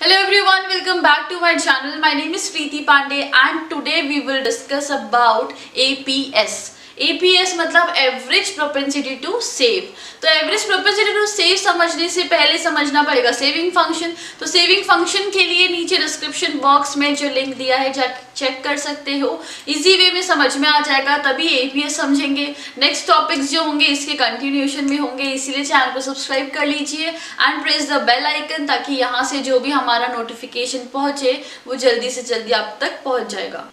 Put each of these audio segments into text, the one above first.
Hello everyone, welcome back to my channel. My name is Preeti Pandey and today we will discuss about APS. APS मतलब average propensity to save. तो average propensity to save समझने से पहले समझना पड़ेगा saving function. तो saving function के लिए नीचे डिस्क्रिप्शन बॉक्स में जो लिंक दिया है चेक कर सकते हो। इजी वे में समझ में आ जाएगा, तभी एपीएस समझेंगे। नेक्स्ट टॉपिक्स जो होंगे इसके कंटिन्यूएशन में होंगे, इसीलिए चैनल को सब्सक्राइब कर लीजिए and press the bell icon, ताकि यहाँ से जो भी हमारा नोटिफिकेशन पहुंचे वो जल्दी से जल्दी आप तक पहुंच जाएगा।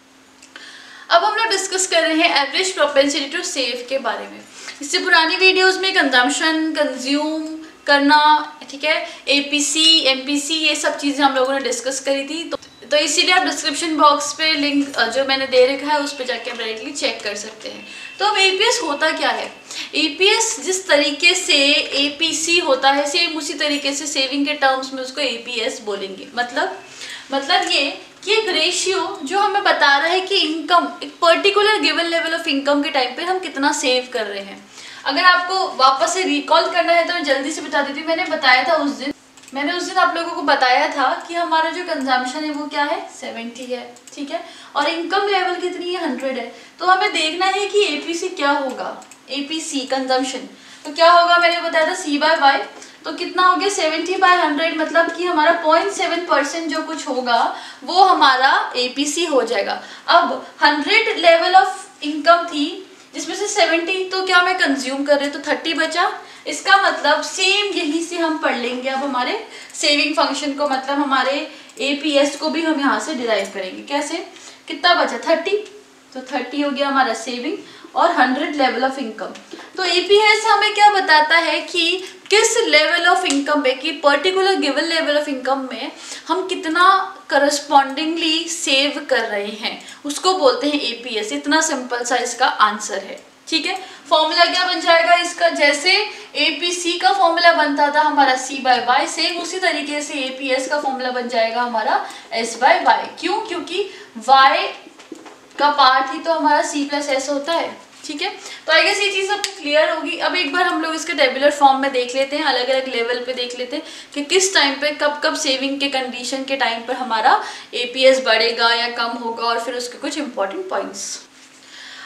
अब हम लोग डिस्कस कर रहे हैं एवरेज प्रोपेंसिटी टू सेव के बारे में। इससे पुरानी वीडियोस में कंजम्पशन, कंज्यूम करना, ठीक है, एपीसी, एमपीसी, ये सब चीज़ें हम लोगों ने डिस्कस करी थी। तो इसीलिए आप डिस्क्रिप्शन बॉक्स पे लिंक जो मैंने दे रखा है उस पर जाके आप डायरेक्टली चेक कर सकते हैं। तो अब एपीएस होता क्या है? एपीएस जिस तरीके से एपीसी होता है सेम उसी तरीके से सेविंग के टर्म्स में उसको एपीएस बोलेंगे। मतलब ये कि एक रेशियो जो हमें बता रहा है कि इनकम, एक particular given level of income के टाइम पे हम कितना सेव कर रहे हैं। अगर आपको वापस से रिकॉल करना है तो मैं जल्दी से बता देती हूँ। मैंने उस दिन आप लोगों को बताया था कि हमारा जो कंजम्पशन है वो क्या है, 70 है, ठीक है, और इनकम लेवल कितनी है, 100 है। तो हमें देखना है कि एपीसी क्या होगा। एपीसी कंजम्पशन तो क्या होगा, मैंने बताया था C/Y। तो कितना हो गया 70/100, मतलब कि हमारा 0.7% जो कुछ होगा वो हमारा एपीसी हो जाएगा। अब 100 लेवल ऑफ इनकम थी जिसमें से 70 तो क्या मैं कंज्यूम कर रहे, तो 30 बचा। इसका मतलब सेम यही से हम पढ़ लेंगे अब हमारे सेविंग फंक्शन को, मतलब हमारे एपीएस को भी हम यहाँ से डिराइव करेंगे। कैसे, कितना बचा 30, तो 30 हो गया हमारा सेविंग और 100 लेवल ऑफ इनकम। तो एपीएस हमें क्या बताता है कि किस लेवल ऑफ इनकम में, कि particular given level of income में हम कितना करस्पॉन्डिंगली सेव कर रहे हैं, उसको बोलते हैं एपीएस। इतना सिंपल सा इसका आंसर है, ठीक है। फॉर्मूला क्या बन जाएगा इसका, जैसे एपीसी का फॉर्मूला बनता था हमारा C/Y, सेम उसी तरीके से एपीएस का फॉर्मूला बन जाएगा हमारा S/Y। क्यों? क्योंकि y का पार्ट ही तो हमारा C+S होता है, ठीक है। तो आई गेस ये चीज़ आपको क्लियर होगी। अब एक बार हम लोग इसके टेबुलर फॉर्म में देख लेते हैं, अलग अलग लेवल पे देख लेते हैं कि किस टाइम पे कब सेविंग के कंडीशन के टाइम पर हमारा एपीएस बढ़ेगा या कम होगा, और फिर उसके कुछ इंपॉर्टेंट पॉइंट्स।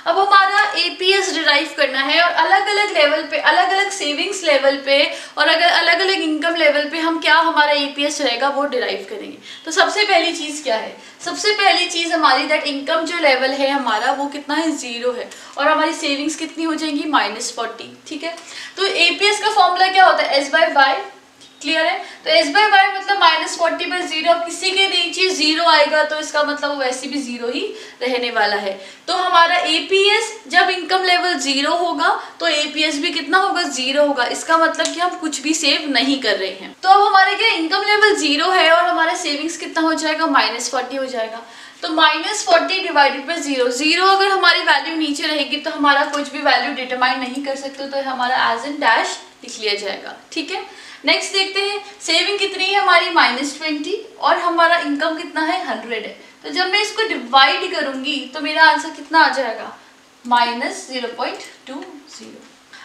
अब हमारा एपीएस डिराइव करना है और अलग अलग लेवल पे, अलग अलग सेविंग्स लेवल पे और अगर अलग अलग इनकम लेवल पे हम क्या हमारा एपीएस रहेगा वो डिराइव करेंगे। तो सबसे पहली चीज़ क्या है, सबसे पहली चीज़ हमारी दैट इनकम जो लेवल है हमारा वो कितना है, 0 है, और हमारी सेविंग्स कितनी हो जाएंगी, -40, ठीक है। तो एपीएस का फॉर्मूला क्या होता है, S/Y, क्लियर है। तो S/Y मतलब -40/0। अब किसी के नीचे 0 आएगा तो इसका मतलब वो वैसे भी 0 ही रहने वाला है। तो हमारा एपीएस जब इनकम लेवल 0 होगा तो एपीएस भी कितना होगा, 0 होगा। इसका मतलब कि हम कुछ भी सेव नहीं कर रहे हैं। तो अब हमारे क्या इनकम लेवल 0 है और हमारा सेविंग्स कितना हो जाएगा, -40 हो जाएगा। तो -40 डिवाइडेड बाई 0 अगर हमारी वैल्यू नीचे रहेगी तो हमारा कुछ भी वैल्यू डिटरमाइन नहीं कर सकते, तो हमारा एज एन डैश लिख लिया जाएगा, ठीक है। नेक्स्ट देखते हैं सेविंग कितनी है हमारी, -20, और हमारा इनकम कितना है, 100 है। तो जब मैं इसको डिवाइड करूंगी तो मेरा आंसर कितना आ जाएगा, -0.20।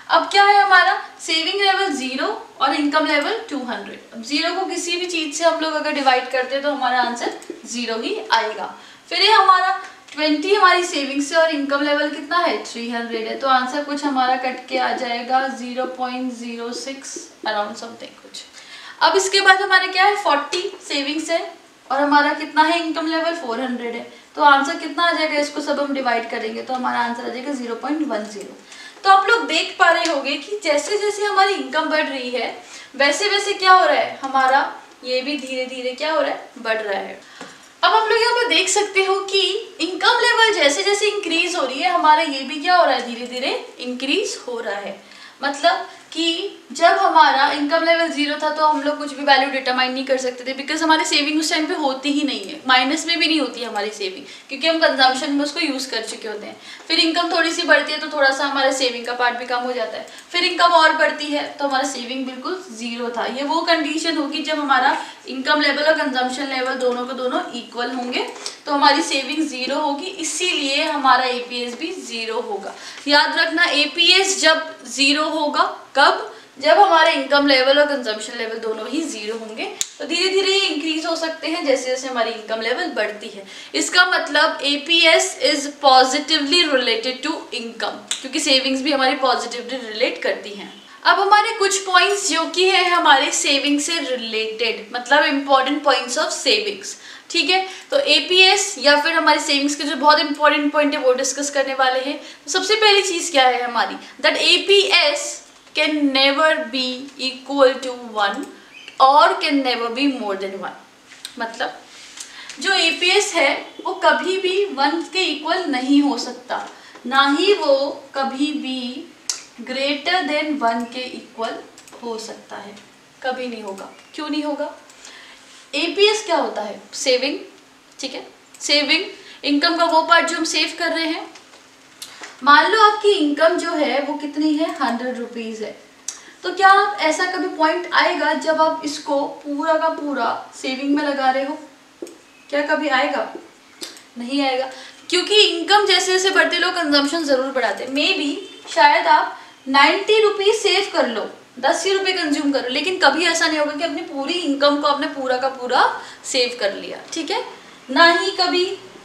अब क्या है हमारा सेविंग लेवल 0 और इनकम लेवल 200। अब 0 को किसी भी चीज से हम लोग अगर डिवाइड करते हैं तो हमारा आंसर 0 ही आएगा। फिर ये हमारा 20 हमारी सेविंग्स है और इनकम लेवल कितना है, 300 है। तो आंसर कुछ हमारा कट के आ जाएगा 0.06 अराउंड समथिंग कुछ। अब इसके बाद हमारे क्या है, 40 सेविंग्स है और हमारा कितना है, इनकम लेवल 400 है। तो आंसर कितना आ जाएगा, इसको सब हम डिवाइड करेंगे तो हमारा आंसर आ जाएगा 0.10। तो आप लोग देख पा रहे होंगे कि जैसे जैसे हमारी इनकम बढ़ रही है वैसे वैसे क्या हो रहा है, हमारा ये भी धीरे धीरे क्या हो रहा है, बढ़ रहा है। अब हम लोग यहाँ पर देख सकते हो कि इनकम लेवल जैसे जैसे इंक्रीज हो रही है हमारा ये भी क्या हो रहा है, धीरे धीरे इंक्रीज हो रहा है। मतलब कि जब हमारा इनकम लेवल 0 था तो हम लोग कुछ भी वैल्यू डिटरमाइन नहीं कर सकते थे, बिकॉज हमारी सेविंग उस टाइम पे होती ही नहीं है, माइनस में भी नहीं होती है हमारी सेविंग, क्योंकि हम कंजम्पशन में उसको यूज़ कर चुके होते हैं। फिर इनकम थोड़ी सी बढ़ती है तो थोड़ा सा हमारा सेविंग का पार्ट भी कम हो जाता है, फिर इनकम और बढ़ती है तो हमारा सेविंग बिल्कुल 0 था। ये वो कंडीशन होगी जब हमारा इनकम लेवल और कंजम्पशन लेवल दोनों को दोनों इक्वल होंगे तो हमारी सेविंग 0 होगी, इसीलिए हमारा एपीएस भी 0 होगा। याद रखना एपीएस जब 0 होगा, कब, जब हमारे इनकम लेवल और कंजम्पशन लेवल दोनों ही 0 होंगे। तो धीरे धीरे ये इंक्रीज हो सकते हैं जैसे जैसे हमारी इनकम लेवल बढ़ती है। इसका मतलब APS is positively related to income, क्योंकि सेविंग्स भी हमारी पॉजिटिवली रिलेट करती हैं। अब हमारे कुछ पॉइंट्स जो कि है हमारे सेविंग से रिलेटेड, मतलब इंपॉर्टेंट पॉइंट्स ऑफ सेविंग्स, ठीक है। तो एपीएस या फिर हमारी सेविंग्स के जो बहुत इंपॉर्टेंट पॉइंट है वो डिस्कस करने वाले हैं। तो सबसे पहली चीज क्या है हमारी, that APS can never be equal to 1 और can never be more than 1। मतलब जो एपीएस है वो कभी भी 1 के इक्वल नहीं हो सकता, ना ही वो कभी भी ग्रेटर देन 1 के इक्वल हो सकता है, कभी नहीं होगा। क्यों नहीं होगा? एपीएस क्या होता है? सेविंग, ठीक है। सेविंग इनकम का वो पार्ट जो हम सेव कर रहे हैं। मान लो आपकी इनकम जो है वो कितनी है, 100 रुपीज है, तो क्या ऐसा कभी पॉइंट आएगा जब आप इसको पूरा का पूरा सेविंग में लगा रहे हो? क्या कभी आएगा? नहीं आएगा, क्योंकि इनकम जैसे जैसे बढ़ते लोग कंजम्पशन जरूर बढ़ाते हैं। मे बी शायद आप 90 रुपीज सेव कर लो, 10 ही रुपये कंज्यूम करो, लेकिन कभी ऐसा नहीं होगा कि अपनी पूरी इनकम को आपने पूरा का पूरा सेव कर लिया, ठीक है। ना ही कभी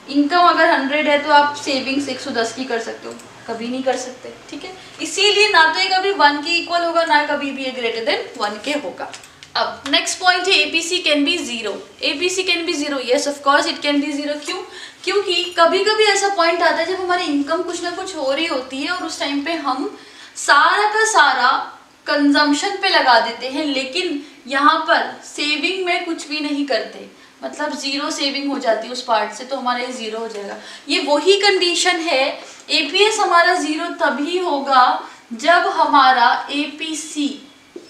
इनकम अगर 100 है तो आप सेविंग्स 110 की कर सकते हो, कभी नहीं कर सकते, ठीक है। इसीलिए ना तो ये कभी 1 के इक्वल होगा, ना कभी भी ये ग्रेटर देन 1 के होगा। अब नेक्स्ट पॉइंट है APC can be 0। APC can be 0, yes of course it can be 0। क्यों? क्योंकि कभी कभी ऐसा पॉइंट आता है जब हमारी इनकम कुछ ना कुछ हो रही होती है और उस टाइम पे हम सारा का सारा कंजम्पशन पे लगा देते हैं, लेकिन यहाँ पर सेविंग में कुछ भी नहीं करते, मतलब 0 सेविंग हो जाती है उस पार्ट से, तो हमारा ये 0 हो जाएगा। ये वही कंडीशन है, एपीएस हमारा 0 तभी होगा जब हमारा एपीसी,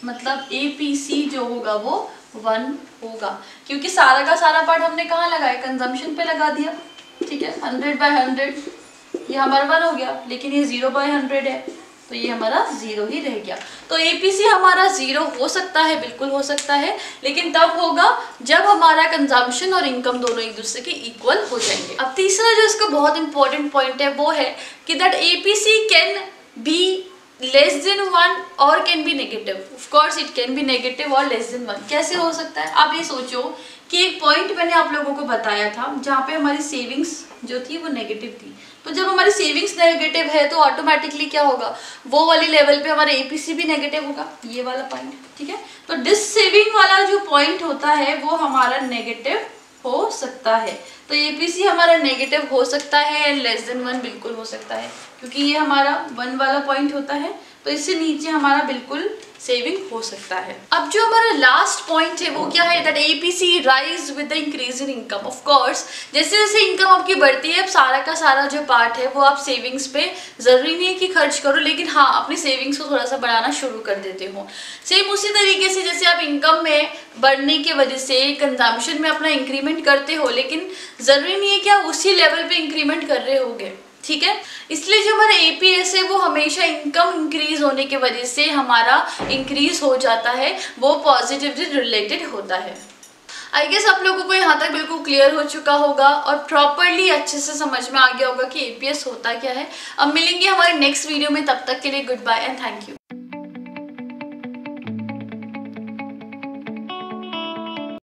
मतलब एपीसी जो होगा वो 1 होगा, क्योंकि सारा का सारा पार्ट हमने कहाँ लगाया, कंजम्पशन पे लगा दिया, ठीक है। 100/100 ये हमारा 1 हो गया, लेकिन ये 0/100 है तो ये हमारा 0 ही रह गया। तो एपीसी हमारा 0 हो सकता है, बिल्कुल हो सकता है, लेकिन तब होगा जब हमारा कंजम्पशन और इनकम दोनों एक दूसरे के इक्वल हो जाएंगे। अब तीसरा जो इसका बहुत इंपॉर्टेंट पॉइंट है वो है कि that APC can be less than 1 और can be negative. Of course it can be negative और लेस देन 1। कैसे हो सकता है? आप ये सोचो कि एक पॉइंट मैंने आप लोगों को बताया था जहाँ पे हमारी सेविंग्स जो थी वो नेगेटिव थी, तो जब हमारी सेविंग्स नेगेटिव है तो ऑटोमेटिकली क्या होगा, वो वाली लेवल पे हमारा एपीसी भी नेगेटिव होगा, ये वाला पॉइंट, ठीक है। तो डिस सेविंग वाला जो पॉइंट होता है वो हमारा नेगेटिव हो सकता है, तो एपीसी हमारा नेगेटिव हो सकता है, लेस देन 1 बिल्कुल हो सकता है, क्योंकि ये हमारा 1 वाला पॉइंट होता है, तो इससे नीचे हमारा बिल्कुल सेविंग हो सकता है। अब जो हमारा लास्ट पॉइंट है वो क्या है, that APC rise with the increase in income. Of course जैसे जैसे इनकम आपकी बढ़ती है, अब सारा का सारा जो पार्ट है वो आप सेविंग्स पे जरूरी नहीं है कि खर्च करो, लेकिन हाँ अपनी सेविंग्स को थोड़ा सा बढ़ाना शुरू कर देते हो। सेम उसी तरीके से जैसे आप इनकम में बढ़ने की वजह से कंजम्पशन में अपना इंक्रीमेंट करते हो, लेकिन जरूरी नहीं है कि आप उसी लेवल पे इंक्रीमेंट कर रहे होगे, ठीक है। इसलिए जो हमारा एपीएस है वो हमेशा इनकम इंक्रीज होने की वजह से हमारा इंक्रीज हो जाता है, वो पॉजिटिवली रिलेटेड होता है। आई गेस आप लोगों को यहाँ तक बिल्कुल क्लियर हो चुका होगा और प्रॉपरली अच्छे से समझ में आ गया होगा कि एपीएस होता क्या है। अब मिलेंगे हमारे नेक्स्ट वीडियो में, तब तक के लिए goodbye and thank you.